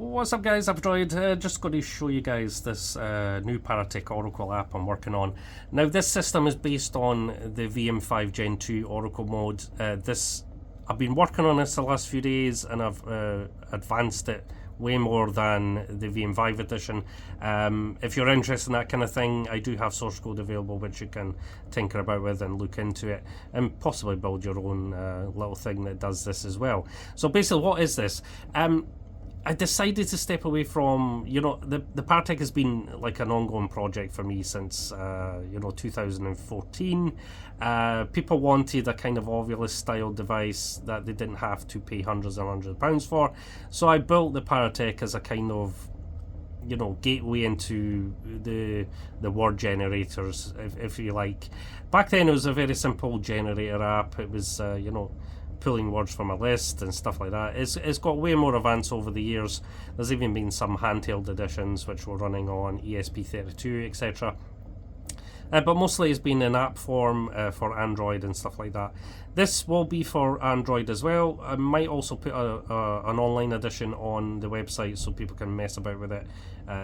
What's up guys, I've Droid. Just going to show you guys this new ParaTek Oracle app I'm working on. Now this system is based on the VM5 Gen 2 Oracle mode. I've been working on this the last few days and I've advanced it way more than the VM5 edition. If you're interested in that kind of thing, I do have source code available which you can tinker about with and look into it and possibly build your own little thing that does this as well. So basically, what is this? I decided to step away from, the ParaTek has been like an ongoing project for me since, 2014. People wanted a kind of Ovilus style device that they didn't have to pay hundreds and hundreds of pounds for. So I built the ParaTek as a kind of, gateway into the word generators, if you like. Back then it was a very simple generator app. It was, pulling words from a list and stuff like that. It's got way more advanced over the years. There's even been some handheld editions which were running on ESP32, etc. But mostly it's been in app form for Android and stuff like that. This will be for Android as well. I might also put an online edition on the website so people can mess about with it.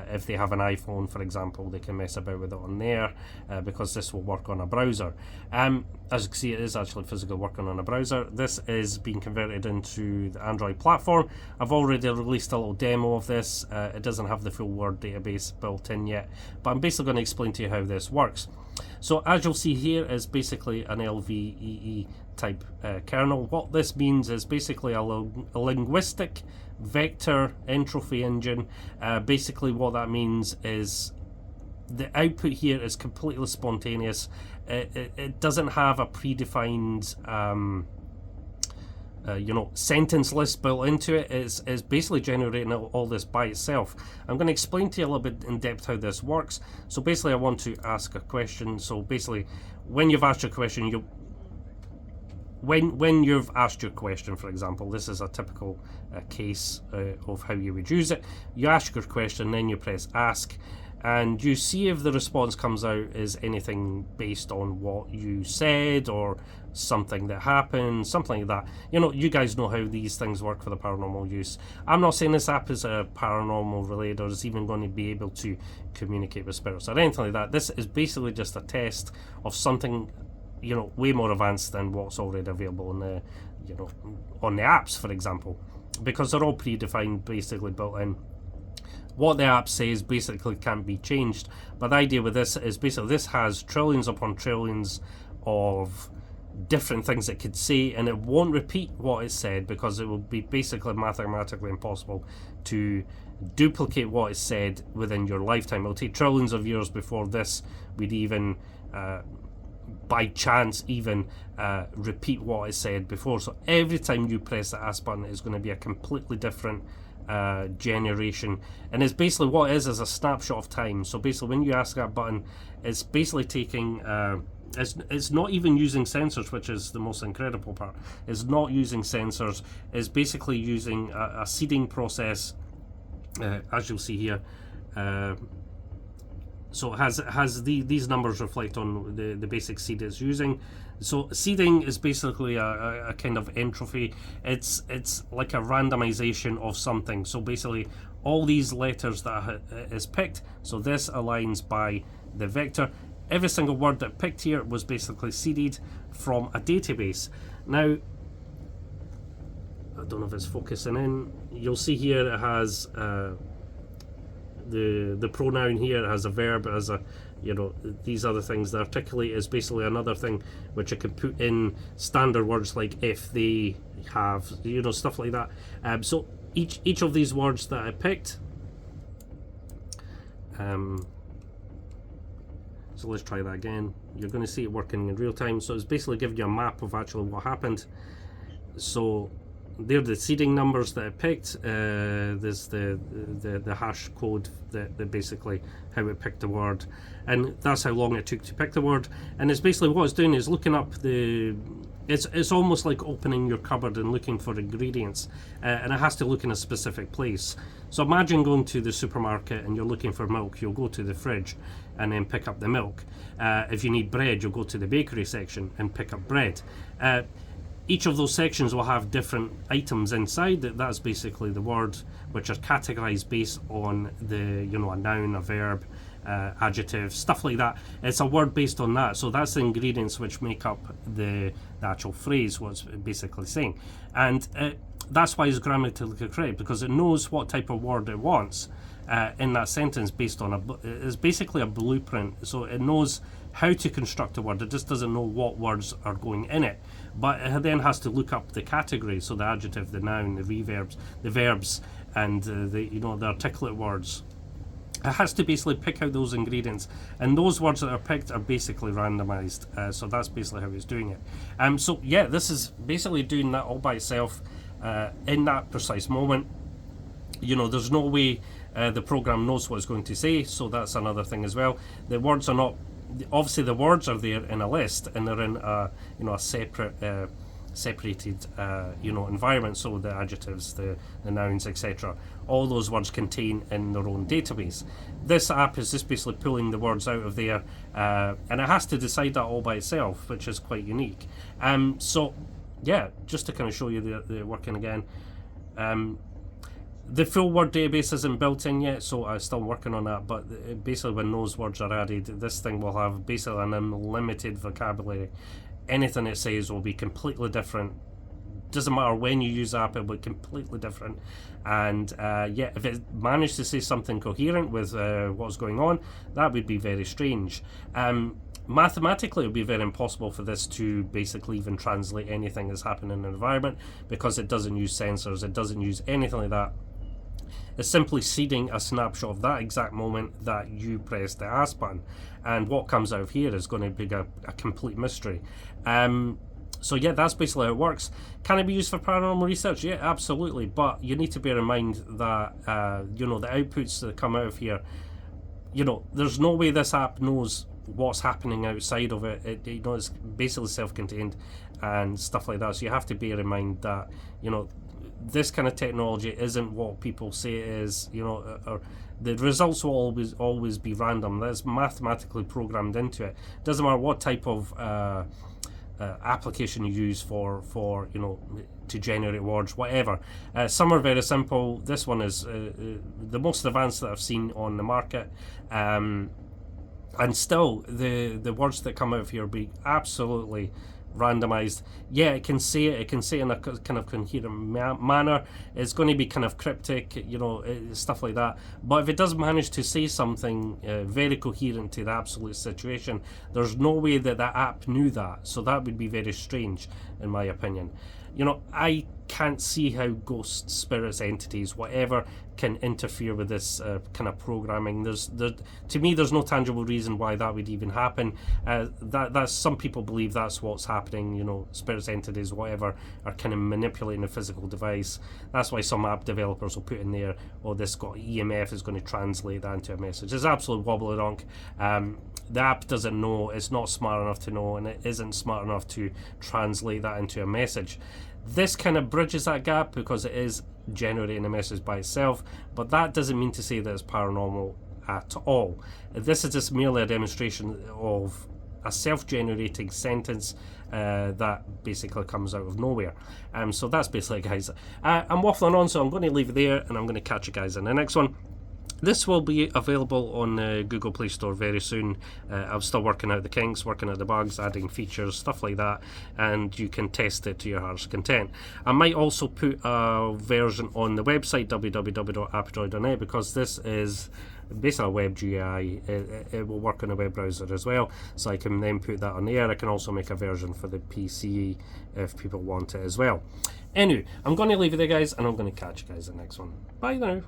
If they have an iPhone, for example, they can mess about with it on there because this will work on a browser. As you can see, it is actually physically working on a browser. This is being converted into the Android platform. I've already released a little demo of this. It doesn't have the full word database built in yet, but I'm basically going to explain to you how this works. So as you'll see here is basically an LVEE type kernel. What this means is basically a linguistic vector entropy engine. Basically what that means is the output here is completely spontaneous. It doesn't have a predefined sentence list built into it. It's basically generating all this by itself. I'm going to explain to you a little bit in depth how this works. So basically I want to ask a question. So basically when you've asked your question, when you've asked your question, for example, this is a typical case of how you would use it. You ask your question, then you press ask, and you see if the response comes out is anything based on what you said or something that happened, something like that. You guys know how these things work for the paranormal use. I'm not saying this app is a paranormal related or is even going to be able to communicate with spirits or anything like that. This is basically just a test of something way more advanced than what's already available on the on the apps, for example, because they're all predefined, basically built in. What the app says basically can't be changed, but the idea with this is basically this has trillions upon trillions of different things it could say, and it won't repeat what it said because it will be basically mathematically impossible to duplicate what it said within your lifetime. It'll take trillions of years before this would even by chance even repeat what it said before. So every time you press the ask button, it's going to be a completely different generation, and it's basically what it is a snapshot of time. So basically when you ask that button, it's basically taking it's not even using sensors, which is the most incredible part. It's not using sensors. It's basically using a seeding process, as you'll see here. So it has these numbers reflect on the basic seed it's using. So seeding is basically a kind of entropy. It's like a randomization of something. So basically all these letters that is picked, so this aligns by the vector. Every single word that picked here was basically seeded from a database. Now, I don't know if it's focusing in. You'll see here it has the pronoun here, it has a verb, it has a these other things. The articulate is basically another thing which I can put in standard words like if, they, have, stuff like that. So each of these words that I picked, so let's try that again. You're going to see it working in real time. So it's basically giving you a map of actually what happened. So they're the seeding numbers that I picked. There's the hash code that basically how it picked the word, and that's how long it took to pick the word. And it's basically what it's doing is looking up it's almost like opening your cupboard and looking for ingredients, and it has to look in a specific place. So imagine going to the supermarket and you're looking for milk. You'll go to the fridge and then pick up the milk. If you need bread, you'll go to the bakery section and pick up bread. each of those sections will have different items inside. That's basically the word, which are categorized based on the, you know, a noun, a verb, adjective, stuff like that. It's a word based on that. So that's the ingredients which make up the actual phrase, what's basically saying. And that's why it's grammatically correct, because it knows what type of word it wants in that sentence based on it's basically a blueprint. So it knows how to construct a word. It just doesn't know what words are going in it. But it then has to look up the category, so the adjective, the noun, the reverbs, the verbs, and the articulate words. It has to basically pick out those ingredients, and those words that are picked are basically randomized. So that's basically how it's doing it. So yeah, this is basically doing that all by itself in that precise moment. You know, there's no way the program knows what it's going to say, so that's another thing as well. The words are not, obviously the words are there in a list, and they're in a separated environment, so the adjectives, the nouns, etc. All those words contain in their own database. This app is just basically pulling the words out of there, and it has to decide that all by itself, which is quite unique. So yeah, just to kind of show you the working again. The full word database isn't built in yet, so I'm still working on that, but basically when those words are added, this thing will have basically an unlimited vocabulary. Anything it says will be completely different. Doesn't matter when you use the app, it will be completely different. And yeah, if it managed to say something coherent with what's going on, that would be very strange. Mathematically, it would be very impossible for this to basically even translate anything that's happening in the environment, because it doesn't use sensors, it doesn't use anything like that. It's simply seeding a snapshot of that exact moment that you press the ask button, and what comes out of here is going to be a complete mystery. So yeah, that's basically how it works. Can it be used for paranormal research? Yeah, absolutely, but you need to bear in mind that the outputs that come out of here, there's no way this app knows what's happening outside of it. It's basically self-contained and stuff like that, so you have to bear in mind that this kind of technology isn't what people say it is. Or the results will always be random. That's mathematically programmed into it. Doesn't matter what type of application you use for to generate words, whatever. Some are very simple. This one is the most advanced that I've seen on the market. And still, the words that come out of here will be absolutely randomized. Yeah, it can say it in a kind of coherent manner. It's going to be kind of cryptic, stuff like that. But if it does manage to say something very coherent to the absolute situation, there's no way that app knew that. So that would be very strange, in my opinion. I can't see how ghosts, spirits, entities, whatever, can interfere with this kind of programming. To me, there's no tangible reason why that would even happen. That's some people believe that's what's happening. Spirits, entities, whatever, are kind of manipulating a physical device. That's why some app developers will put in there, this got EMF, is going to translate that into a message. It's absolute wobbly-donk. The app doesn't know, it's not smart enough to know, and it isn't smart enough to translate that into a message. This kind of bridges that gap because it is generating a message by itself, but that doesn't mean to say that it's paranormal at all. This is just merely a demonstration of a self-generating sentence that basically comes out of nowhere. So that's basically it, guys. I'm waffling on, so I'm going to leave it there, and I'm going to catch you guys in the next one. This will be available on the Google Play Store very soon. I'm still working out the kinks, working out the bugs, adding features, stuff like that, and you can test it to your heart's content. I might also put a version on the website, www.appdroid.net, because this is basically a web GUI. It will work on a web browser as well, so I can then put that on the air. I can also make a version for the PC if people want it as well. Anyway, I'm going to leave it there, guys, and I'm going to catch you guys in the next one. Bye now.